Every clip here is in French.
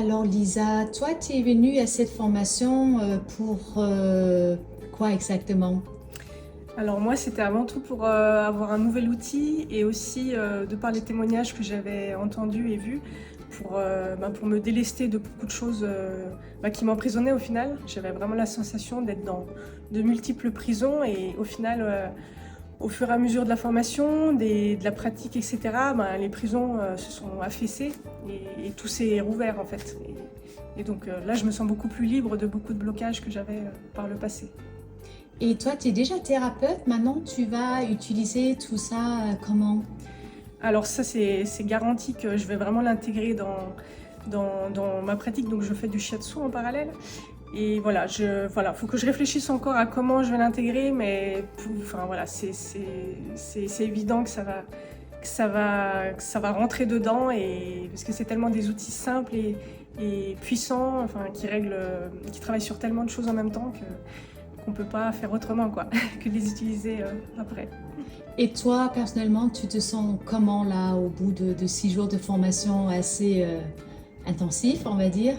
Alors Lisa, toi tu es venue à cette formation pour quoi exactement? Alors moi, c'était avant tout pour avoir un nouvel outil et aussi de par les témoignages que j'avais entendus et vus pour me délester de beaucoup de choses qui m'emprisonnaient au final. J'avais vraiment la sensation d'être dans de multiples prisons et au final, au fur et à mesure de la formation, de la pratique, etc., les prisons se sont affaissées et tout s'est rouvert en fait. Et donc là, je me sens beaucoup plus libre de beaucoup de blocages que j'avais par le passé. Et toi tu es déjà thérapeute, maintenant tu vas utiliser tout ça comment? Alors ça, c'est garanti que je vais vraiment l'intégrer dans ma pratique. Donc je fais du shiatsu en parallèle. Et voilà, faut que je réfléchisse encore à comment je vais l'intégrer, mais enfin voilà, c'est évident que ça va rentrer dedans et parce que c'est tellement des outils simples et puissants, enfin qui travaillent sur tellement de choses en même temps qu'on peut pas faire autrement quoi, que de les utiliser après. Et toi personnellement tu te sens comment là au bout de 6 jours de formation assez intensif on va dire?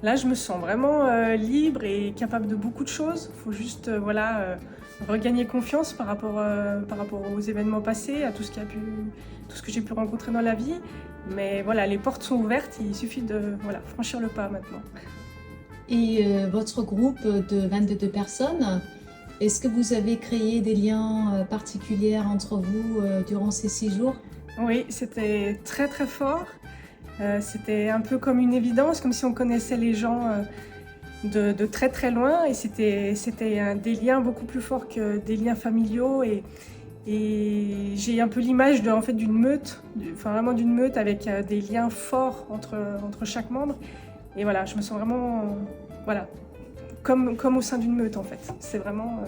Là, je me sens vraiment libre et capable de beaucoup de choses. Il faut juste regagner confiance par rapport aux événements passés, à tout ce que j'ai pu rencontrer dans la vie. Mais voilà, les portes sont ouvertes, il suffit de franchir le pas maintenant. Et votre groupe de 22 personnes, est-ce que vous avez créé des liens particuliers entre vous durant ces 6 jours? Oui, c'était très très fort. C'était un peu comme une évidence, comme si on connaissait les gens de très très loin. Et c'était des liens beaucoup plus forts que des liens familiaux. Et j'ai un peu l'image en fait, d'une meute, enfin vraiment d'une meute avec des liens forts entre chaque membre. Et voilà, je me sens vraiment voilà, comme au sein d'une meute en fait. C'est vraiment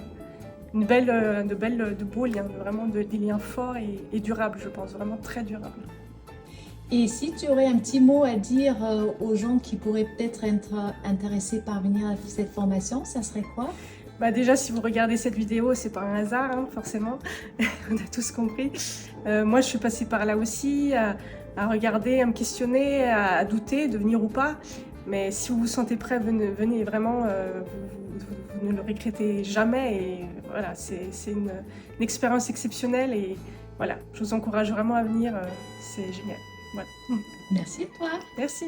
de beaux liens, vraiment des liens forts et durables, je pense, vraiment très durables. Et si tu aurais un petit mot à dire aux gens qui pourraient peut-être être intéressés par venir à cette formation, ça serait quoi? Bah déjà, si vous regardez cette vidéo, c'est pas un hasard, hein, forcément. On a tous compris. Moi, je suis passée par là aussi, à regarder, à me questionner, à douter de venir ou pas. Mais si vous vous sentez prêt, venez vraiment. Vous ne le regrettez jamais. Et voilà, c'est une expérience exceptionnelle. Et voilà, je vous encourage vraiment à venir. C'est génial. Voilà. Merci à toi. Merci.